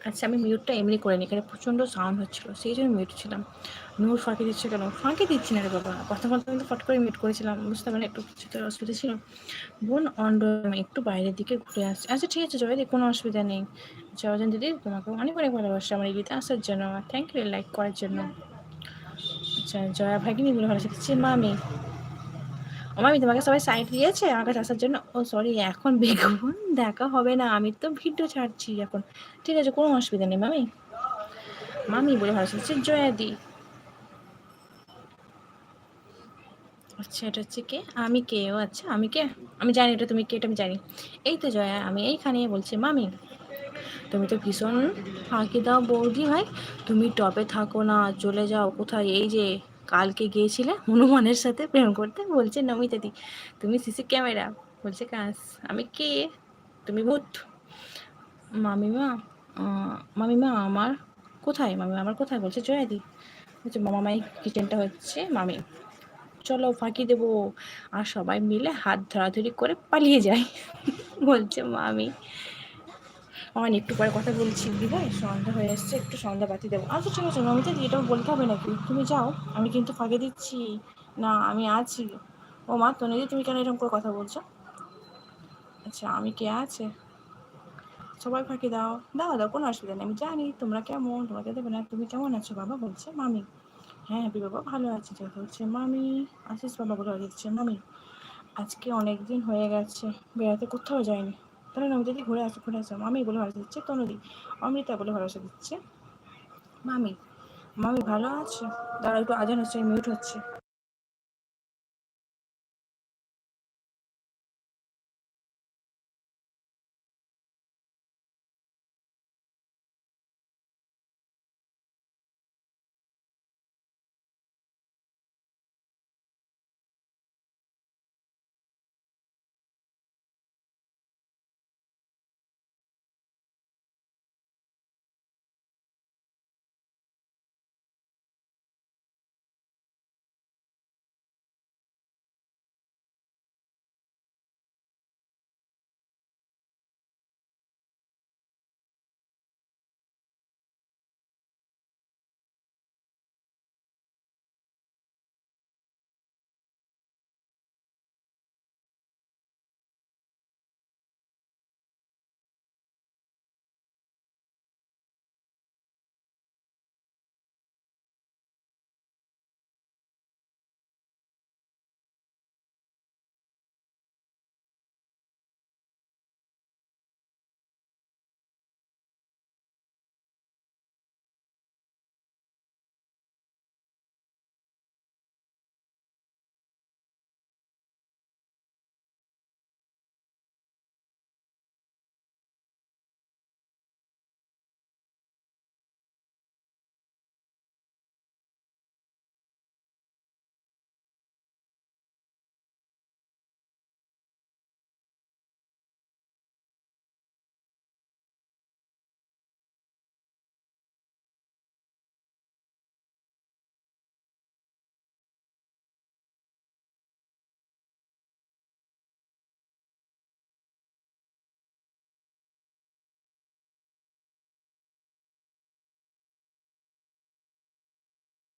আচ্ছা, আমি মিউটটা এমনি করে নি, এখানে প্রচণ্ড সাউন্ড হচ্ছিলো, সেই জন্য মিউট ছিলাম। নূর ফাঁকি দিচ্ছে কেন? ফাঁকি দিচ্ছি না রে বাবা, কথা বলতে বলতে ফট করে মিউট করেছিলাম, বুঝতে পারেন একটু কিছুতে অসুবিধা ছিল। বোন আমি একটু বাইরের দিকে ঘুরে আসছি। আচ্ছা ঠিক আছে জয়দি, কোনো অসুবিধা নেই। জয়জন দিদি তোমাকে অনেক অনেক ভালোবাসা আমার এগিয়ে আসার জন্য, থ্যাংক ইউ লাইক করার জন্য। আচ্ছা জয়া ভাগিনী বলে ভালোবাসা দিচ্ছি মামি। ও মামি, তোমাকে সবাই সাইড দিয়েছে আমার কাছে আসার জন্য? ও সরি, এখন বেগুন দেখা হবে না, আমি তো ভিডিও ছাড়ছি এখন। ঠিক আছে, কোনো অসুবিধা নেই মামি। মামি বলে ভালোবাসা দিচ্ছে জয়াদি। আচ্ছা এটা হচ্ছে কে? আমি কে? ও আচ্ছা আমি কে? আমি জানি এটা তুমি কে, এটা আমি জানি। এই তো জয়া, আমি এইখানে বলছি মামি। তুমি তো ভীষণ ফাঁকি দাও বৌদি ভাই, তুমি টপে থাকো না, চলে যাও কোথায়? এই যে কালকে গিয়েছিলে হনুমানের সাথে প্রেম করতে, বলছে নমিতা দি তুমি সিসি ক্যামেরা, বলছে কাজ। আমি কে? তুমি ভূত। মামিমা, মামিমা আমার কোথায়? মামিমা আমার কোথায়? বলছে জয়াদি। বলছে মামামাই কিচেনটা হচ্ছে মামি, চলো ফাঁকি দেবো। আর সবাই মিলে হাত ধরাধরি করে পালিয়ে যায়। বলছে মামি। একটু পরে কথা বলছি দিভাই, সন্ধ্যা হয়ে এসছে, একটু সন্ধ্যা বাতি দেবো। আচ্ছা ঠিক আছে নমিতা দি, এটাও বলতে হবে নাকি? তুমি যাও, আমি কিন্তু ফাঁকি দিচ্ছি না, আমি আছি। ও মা তনুদি, তুমি কেন এরকম করে কথা বলছো? আচ্ছা আমি কে আছে? সবাই ফাঁকি দাও, দাও দাও, কোনো অসুবিধা নেই, আমি জানি তোমরা কেমন, তোমাকে দেবে না। তুমি কেমন আছো বাবা? বলছে মামি। হ্যাঁ হ্যাপি বাবা ভালো আছে, যেহেতু হচ্ছে মামি। আশিস বাবা বলে দিচ্ছে মামি। আজকে অনেক দিন হয়ে গেছে বেড়াতে কোথাও যায়নি, তাহলে নমিতা দি ঘুরে আসো, ঘুরে আসো। মামি বলে ভালোবাসা দিচ্ছে তনুদি। অমৃতা বলে ভালোবাসা দিচ্ছে মামি। মামি ভালো আছে? দাঁড়া একটু আজান হচ্ছে, মিউট হচ্ছে।